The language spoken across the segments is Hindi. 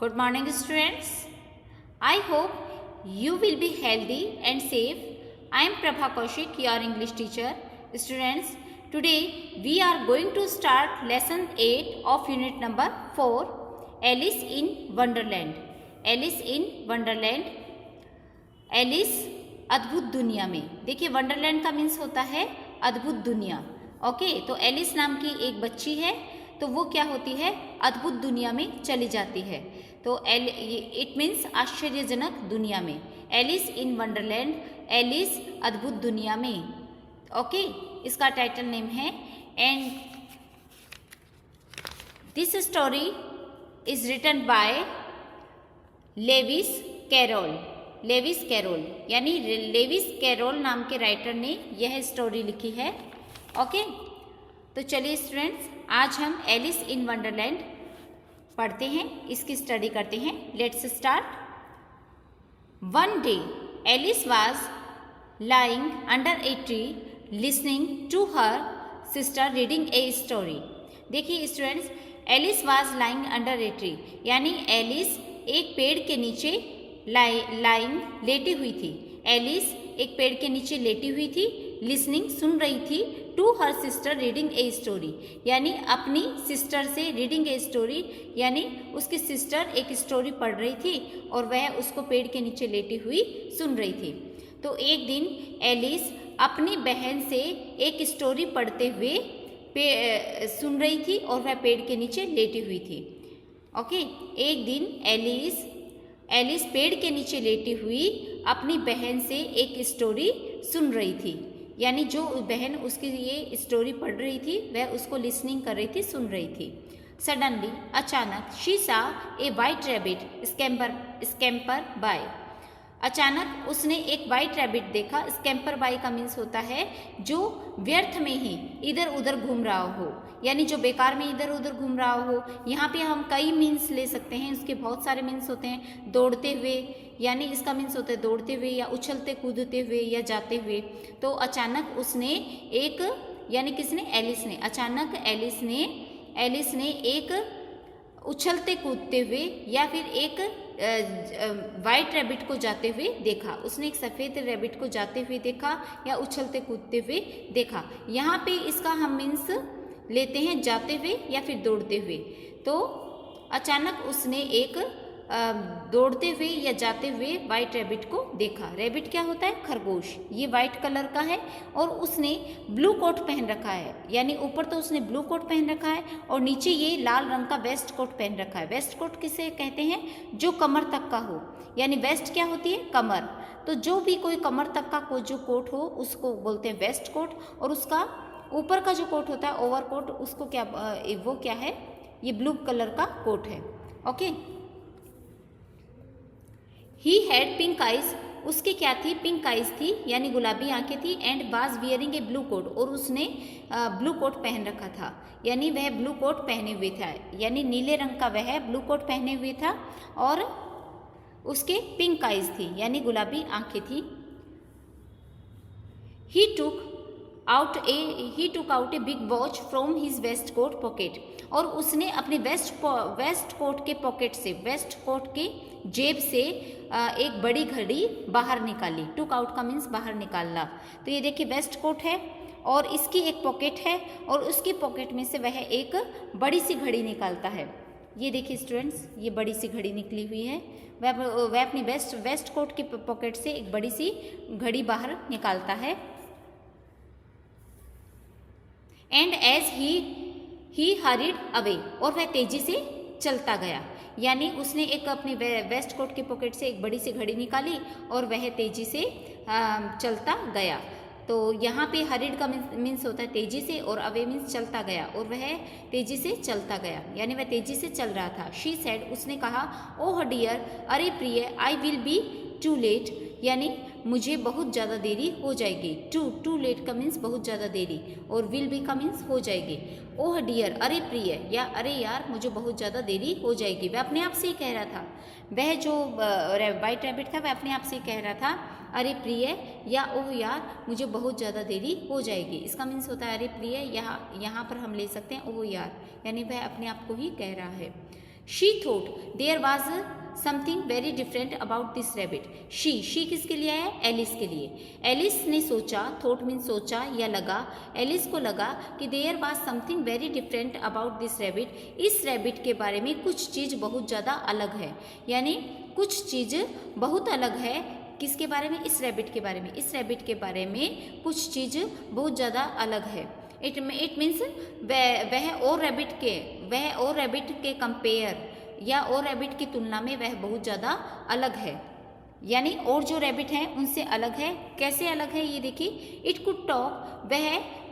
Good morning, students. I hope you will be healthy and safe. I am Prabha Kaushik, your English teacher. Students, today we are going to start lesson 8 of unit number 4, Alice in Wonderland. Alice in Wonderland. Alice अद्भुत दुनिया में. देखिए वंडरलैंड का मीन्स होता है अद्भुत दुनिया. ओके, तो एलिस नाम की एक बच्ची है, तो वो क्या होती है, अद्भुत दुनिया में चली जाती है. तो इट मीन्स आश्चर्यजनक दुनिया में. एलिस इन वंडरलैंड, एलिस अद्भुत दुनिया में. ओके, इसका टाइटल नेम है. And this story is written by Lewis Carroll. Lewis Carroll यानी लेविस कैरोल नाम के राइटर ने यह स्टोरी लिखी है. ओके, तो चलिए स्टूडेंट्स, आज हम एलिस इन वंडरलैंड पढ़ते हैं, इसकी स्टडी करते हैं. Let's start. One day Alice was lying under a tree listening to her sister reading a story. देखिए students, Alice was lying under a tree यानी एलिस एक पेड़ के नीचे लाइंग लेटी हुई थी. एलिस एक पेड़ के नीचे लेटी हुई थी, लिसनिंग सुन रही थी, to her sister reading a story यानी अपनी सिस्टर से रीडिंग ए स्टोरी यानी उसकी सिस्टर एक स्टोरी पढ़ रही थी और वह उसको पेड़ के नीचे लेटी हुई सुन रही थी. तो एक दिन एलिस अपनी बहन से एक स्टोरी पढ़ते हुए सुन रही थी और वह पेड़ के नीचे लेटी हुई थी. ओके, एक दिन एलिस पेड़ के नीचे लेटी हुई अपनी बहन से एक स्टोरी सुन रही थी यानी जो बहन उसकी ये स्टोरी पढ़ रही थी वह उसको लिसनिंग कर रही थी, सुन रही थी. सडनली अचानक शी सा ए वाइट रैबिट स्कैम्पर बाय. अचानक उसने एक वाइट रैबिट देखा. स्कैम्पर बाय का मीन्स होता है जो व्यर्थ में ही इधर उधर घूम रहा हो यानी जो बेकार में इधर उधर घूम रहा हो. यहाँ पे हम कई मीन्स ले सकते हैं, उसके बहुत सारे मीन्स होते हैं. दौड़ते हुए यानी इसका मीन्स होता है दौड़ते हुए या उछलते कूदते हुए या जाते हुए. तो अचानक उसने एक यानी किसने, एलिस ने, अचानक एलिस ने एक उछलते कूदते हुए या फिर एक वाइट रैबिट को जाते हुए देखा. उसने एक सफ़ेद रैबिट को जाते हुए देखा या उछलते कूदते हुए देखा. यहाँ पे इसका हम मीन्स लेते हैं जाते हुए या फिर दौड़ते हुए. तो अचानक उसने एक दौड़ते हुए या जाते हुए वाइट रैबिट को देखा. रैबिट क्या होता है, खरगोश. ये वाइट कलर का है और उसने ब्लू कोट पहन रखा है यानी ऊपर तो उसने ब्लू कोट पहन रखा है और नीचे ये लाल रंग का वेस्ट कोट पहन रखा है. वेस्ट कोट किसे कहते हैं, जो कमर तक का हो यानी वेस्ट क्या होती है, कमर. तो जो भी कोई कमर तक का जो कोट हो उसको बोलते हैं वेस्ट कोट. और उसका ऊपर का जो कोट होता है ओवर कोट, उसको क्या, वो क्या है, ये ब्लू कलर का कोट है. Okay, he had pink eyes. उसके क्या थी, पिंक आइज थी यानी गुलाबी आंखें थी. And was wearing a blue coat और उसने ब्लू कोट पहन रखा था यानी वह ब्लू कोट पहने हुए था यानी नीले रंग का वह ब्लू कोट पहने हुए था और उसके पिंक आइज थी यानी गुलाबी आंखें थी. He took out a big watch from his waistcoat pocket. और उसने अपने वेस्ट कोट के पॉकेट से, वेस्ट कोट के जेब से एक बड़ी घड़ी बाहर निकाली. टुक आउट का मीन्स बाहर निकालना. तो ये देखिए वेस्ट कोट है और इसकी एक पॉकेट है और उसकी पॉकेट में से वह एक बड़ी सी घड़ी निकालता है. ये देखिए स्टूडेंट्स, ये बड़ी सी घड़ी निकली हुई है. वह अपनी वेस्ट कोट की पॉकेट से एक बड़ी सी घड़ी बाहर निकालता है. And as he hurried away और वह तेजी से चलता गया यानी उसने एक अपनी वेस्ट कोट की पॉकेट से एक बड़ी सी घड़ी निकाली और वह तेजी से चलता गया. तो यहाँ पे हरिड का मीन्स होता है तेजी से और अवे मीन्स चलता गया और वह तेजी से चलता गया यानी वह तेजी से चल रहा था. शी सेड, उसने कहा, ओह डियर, अरे प्रिय, I will be too late यानी मुझे बहुत ज़्यादा देरी हो जाएगी. टू लेट का मीन्स बहुत ज़्यादा देरी और विल बी का मीन्स हो जाएगी. ओह डियर, अरे प्रिय या अरे यार मुझे बहुत ज़्यादा देरी हो जाएगी. वह अपने आप से ही कह रहा था. वह जो वाइट रैबिट था वह अपने आप से ही कह रहा था अरे प्रिय या ओह यार मुझे बहुत ज़्यादा देरी हो जाएगी. इसका मीन्स होता है अरे प्रिय. यहाँ पर हम ले सकते हैं ओह यार यानी वह अपने आप को ही कह रहा है. She thought there was something very different about this rabbit. She किसके लिए है? एलिस के लिए। एलिस ने सोचा, थॉट मीन्स सोचा या लगा, एलिस को लगा कि there was something very different about this rabbit, इस रैबिट के बारे में कुछ चीज़ बहुत ज़्यादा अलग है। यानी कुछ चीज़ बहुत अलग है किसके बारे में? इस रैबिट के बारे में। इस रैबिट के बारे में कुछ चीज़ बहुत ज़्यादा अलग है। इट मीन्स वह और रैबिट के कंपेयर या और रैबिट की तुलना में वह बहुत ज़्यादा अलग है। यानी और जो रैबिट हैं उनसे अलग है। कैसे अलग है ये देखिए। इट कुड टॉक,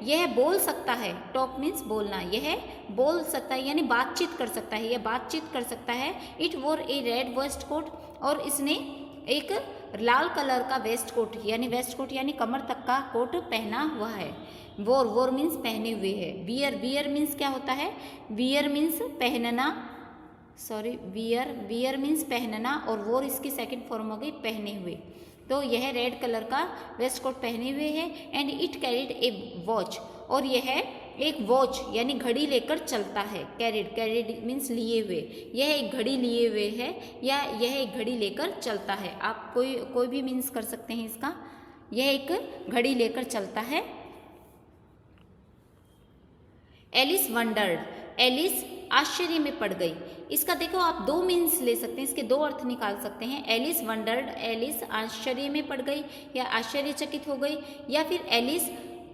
यह बोल सकता है। टॉक मीन्स बोलना। यह बोल सकता है यानी बातचीत कर सकता है, यह बातचीत कर सकता है। इट वोर ए रेड वेस्ट कोट, और इसने एक लाल कलर का वेस्ट कोट यानी कमर तक का कोट पहना हुआ है। वोर मीन्स पहने हुए है। वियर मीन्स क्या होता है? वियर मीन्स पहनना, वियर मीन्स पहनना, और वोर इसकी सेकंड फॉर्म हो गई पहने हुए। तो यह रेड कलर का वेस्ट कोट पहने हुए है। And it carried A watch, और यह एक वॉच यानी घड़ी लेकर चलता है। कैरिड मीन्स लिए हुए। यह एक घड़ी लिए हुए है या यह एक घड़ी लेकर चलता है। आप कोई भी मीन्स कर सकते हैं इसका। यह एक घड़ी लेकर चलता है। एलिस वंडर्ड, एलिस आश्चर्य में पड़ गई। इसका देखो आप दो मीन्स ले सकते हैं, इसके दो अर्थ निकाल सकते हैं। एलिस वंडर्ड, एलिस आश्चर्य में पड़ गई या आश्चर्यचकित हो गई, या फिर एलिस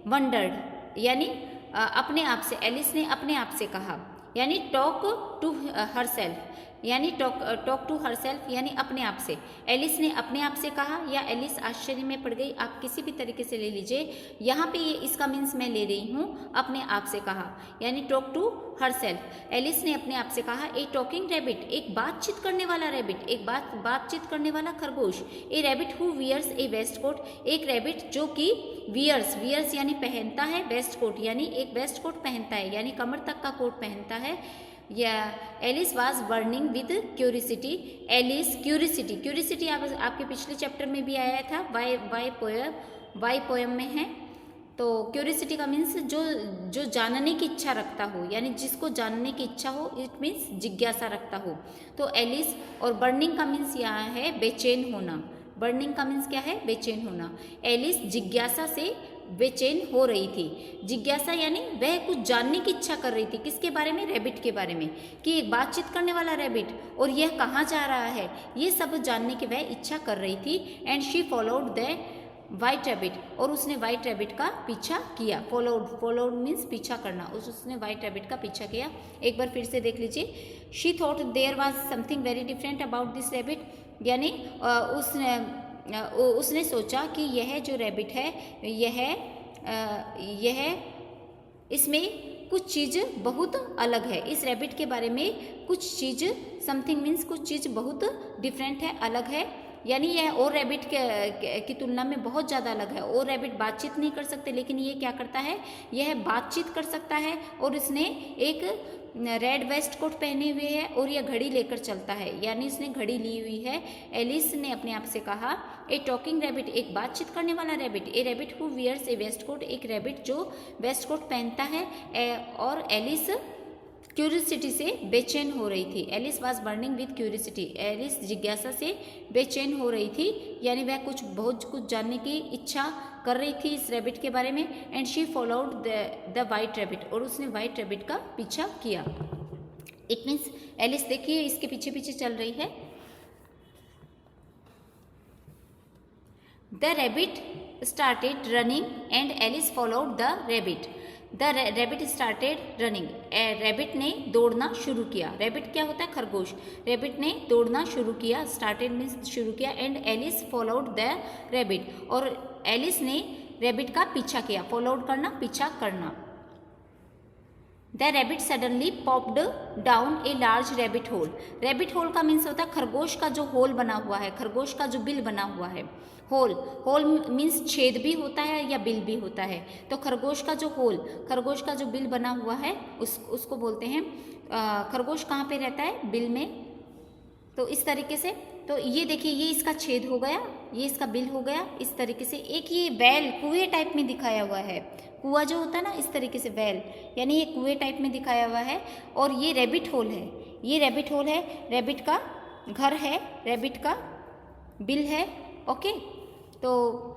वंडर्ड यानी अपने आप से, एलिस ने अपने आप से कहा, यानी टॉक टू हरसेल्फ, यानी टॉक टू हरसेल्फ यानी अपने आप से। एलिस ने अपने आप से कहा या एलिस आश्चर्य में पड़ गई, आप किसी भी तरीके से ले लीजिए। यहाँ पे ये इसका मीन्स मैं ले रही हूँ अपने आप से कहा, यानी टॉक टू हरसेल्फ। एलिस ने अपने आप से कहा। ए टॉकिंग रैबिट, एक बातचीत करने वाला रैबिट, एक बातचीत करने वाला खरगोश। A rabbit who wears a waistcoat, एक रैबिट जो कि वियर्स यानी पहनता है, वेस्ट कोट यानी एक वेस्ट कोट पहनता है, यानी कमर तक का कोट पहनता है। या Alice was burning with curiosity, Alice curiosity आपके पिछले चैप्टर में भी आया था, वाई पोयम में है। तो क्यूरिसिटी का मीन्स जो जानने की इच्छा रखता हो, यानी जिसको जानने की इच्छा हो, इट मीन्स जिज्ञासा रखता हो। तो एलिस, और बर्निंग का मीन्स यहाँ है बेचैन होना। बर्निंग का मीन्स क्या है? बेचैन होना। एलिस जिज्ञासा से बेचैन हो रही थी। जिज्ञासा यानी वह कुछ जानने की इच्छा कर रही थी। किसके बारे में? रैबिट के बारे में, कि एक बातचीत करने वाला रैबिट और यह कहाँ जा रहा है, ये सब जानने की वह इच्छा कर रही थी। And she followed the white rabbit, और उसने वाइट रैबिट का पीछा किया। फॉलोड मीन्स पीछा करना। उसने वाइट रैबिट का पीछा किया। एक बार फिर से देख लीजिए। She thought there was something very different about this rabbit, यानी उसने सोचा कि यह जो रैबिट है यह इसमें कुछ चीज़ बहुत अलग है। इस रैबिट के बारे में कुछ चीज़, समथिंग मीन्स कुछ चीज़ बहुत डिफरेंट है, अलग है। यानी यह और रैबिट की तुलना में बहुत ज़्यादा अलग है। और रैबिट बातचीत नहीं कर सकते, लेकिन ये क्या करता है? यह बातचीत कर सकता है, और इसने एक रेड वेस्ट कोट पहने हुए है और यह घड़ी लेकर चलता है, यानी इसने घड़ी ली हुई है। एलिस ने अपने आप से कहा। ए टॉकिंग रैबिट, एक बातचीत करने वाला rabbit. A rabbit who wears a waistcoat, एक रैबिट जो वेस्ट कोट पहनता है। और एलिस क्यूरियोसिटी से बेचैन हो रही थी। Alice was burning with curiosity, Alice जिज्ञासा से बेचैन हो रही थी, यानी वह बहुत कुछ जानने की इच्छा कर रही थी इस रैबिट के बारे में। And she followed the white rabbit, और उसने वाइट रैबिट का पीछा किया। इट मीन्स एलिस देखिए इसके पीछे पीछे चल रही है। The rabbit started running and Alice followed the rabbit. The rabbit started running, rabbit ने दौड़ना शुरू किया। रैबिट क्या होता है? खरगोश। रैबिट ने दौड़ना शुरू किया, स्टार्टेड मीन्स शुरू किया। And Alice followed the rabbit, और एलिस ने रैबिट का पीछा किया। फॉलोड करना, पीछा करना। The rabbit suddenly popped down a large rabbit hole. Rabbit hole का मीन्स होता है खरगोश का जो होल बना हुआ है, खरगोश का जो बिल बना हुआ है। होल मीन्स छेद भी होता है या बिल भी होता है। तो खरगोश का जो होल, खरगोश का जो बिल बना हुआ है उसको बोलते हैं। खरगोश कहाँ पे रहता है? बिल में। तो इस तरीके से, तो ये देखिए ये इसका छेद हो गया, ये इसका बिल हो गया। इस तरीके से एक ये वेल कुएं टाइप में दिखाया हुआ है। कुआं जो होता है ना, इस तरीके से वेल, यानी ये कुएं टाइप में दिखाया हुआ है। और ये रैबिट होल है, ये रैबिट होल है, रैबिट का घर है, रैबिट का बिल है। ओके, तो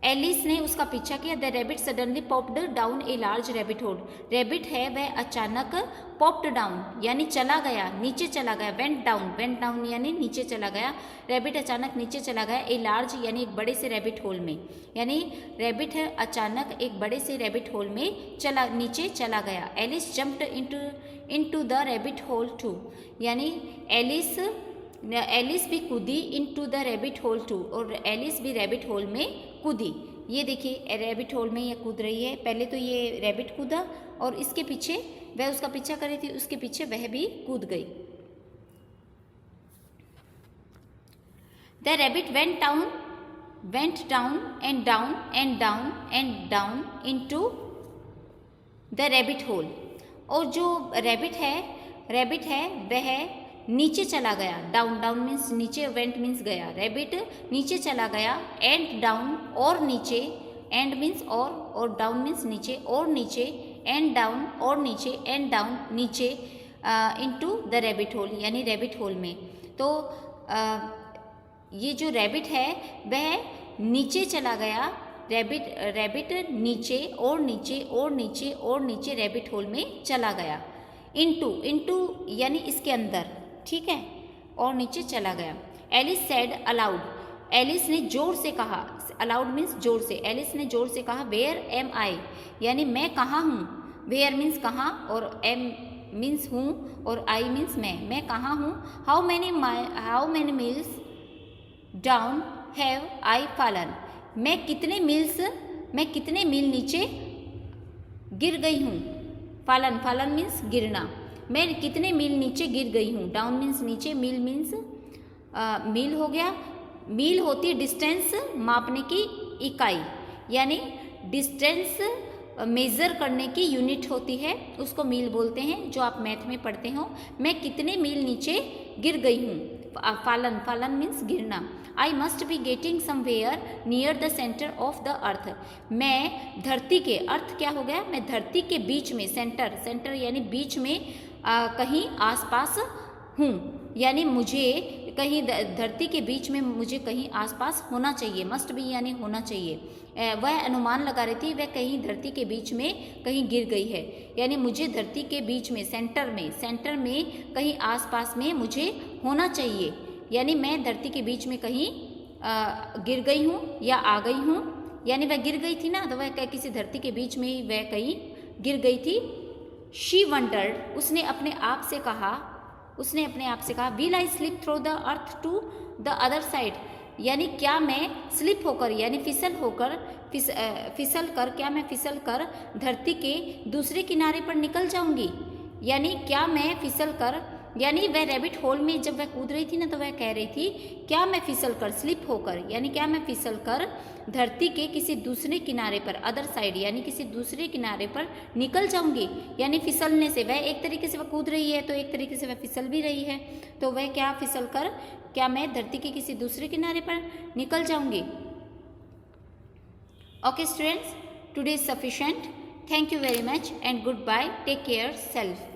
एलिस ने उसका पीछा किया। The rabbit suddenly popped down a large rabbit hole. Rabbit है वह अचानक पॉप्ड डाउन यानी चला गया, नीचे चला गया। वेंट डाउन यानी नीचे चला गया। रैबिट अचानक नीचे चला गया। ए लार्ज यानी एक बड़े से रैबिट होल में, यानी रैबिट है अचानक एक बड़े से रैबिट होल में नीचे चला गया। Alice jumped into the rabbit hole too, यानी एलिस भी कूदी into the rabbit hole too, और एलिस भी रैबिट होल में कूदी। ये देखिए रैबिट होल में ये कूद रही है। पहले तो ये रैबिट कूदा और इसके पीछे वह उसका पीछा कर रही थी, उसके पीछे वह भी कूद गई। The rabbit went down and down and down and down into the rabbit whole. और जो रैबिट है वह नीचे चला गया। डाउन मीन्स नीचे, वेंट मीन्स गया। रैबिट नीचे चला गया, एंड डाउन और नीचे, एंड मीन्स और डाउन मीन्स नीचे और नीचे, एंड डाउन और नीचे, एंड डाउन नीचे, इनटू द रैबिट होल यानी रैबिट होल में। तो ये जो रैबिट है वह नीचे चला गया। रैबिट नीचे और नीचे और नीचे और नीचे रैबिट होल में चला गया। इनटू यानी इसके अंदर, ठीक है, और नीचे चला गया। एलिस सेड अलाउड, एलिस ने जोर से कहा। अलाउड मीन्स जोर से। एलिस ने जोर से कहा वेयर एम आई, यानी मैं कहाँ हूँ। वेयर मीन्स कहाँ, और एम मीन्स हूँ, और आई मीन्स मैं कहाँ हूँ। How many meals down have I fallen, मैं कितने मील नीचे गिर गई हूँ। फॉलन मीन्स गिरना। मैं कितने मील नीचे गिर गई हूँ। डाउन मीन्स नीचे, मील मीन्स मील हो गया। मील होती है डिस्टेंस मापने की इकाई, यानी डिस्टेंस मेज़र करने की यूनिट होती है, उसको मील बोलते हैं, जो आप मैथ में पढ़ते हो। मैं कितने मील नीचे गिर गई हूँ। फॉलन मीन्स गिरना। I must be getting somewhere near the centre of the earth, मैं धरती के, अर्थ क्या हो गया, मैं धरती के बीच में, सेंटर यानी बीच में कहीं आसपास हूँ, यानी मुझे कहीं धरती के बीच में मुझे कहीं आसपास होना चाहिए। मस्ट बी यानी होना चाहिए। वह अनुमान लगा रही थी वह कहीं धरती के बीच में कहीं गिर गई है, यानी मुझे धरती के बीच में, सेंटर में कहीं आसपास में मुझे होना चाहिए, यानी मैं धरती के बीच में कहीं गिर गई हूँ या आ गई हूँ। यानी वह गिर गई थी ना, तो वह किसी धरती के बीच में ही वह कहीं गिर गई थी। शी वंडर्ड, उसने अपने आप से कहा will I slip through the earth to the other side, यानी क्या मैं स्लिप होकर यानी फिसल कर धरती के दूसरे किनारे पर निकल जाऊंगी। यानी क्या मैं फिसल कर, यानी वह रैबिट होल में जब वह कूद रही थी ना, तो वह कह रही थी क्या मैं फिसल कर, स्लिप होकर, यानी क्या मैं फिसल कर धरती के किसी दूसरे किनारे पर, अदर साइड यानी किसी दूसरे किनारे पर निकल जाऊंगी। यानी फिसलने से, वह एक तरीके से वह कूद रही है तो एक तरीके से वह फिसल भी रही है, तो वह क्या फिसल कर, क्या मैं धरती के किसी दूसरे किनारे पर निकल जाऊंगी। Okay students, today is sufficient. Thank you very much and goodbye, take care self.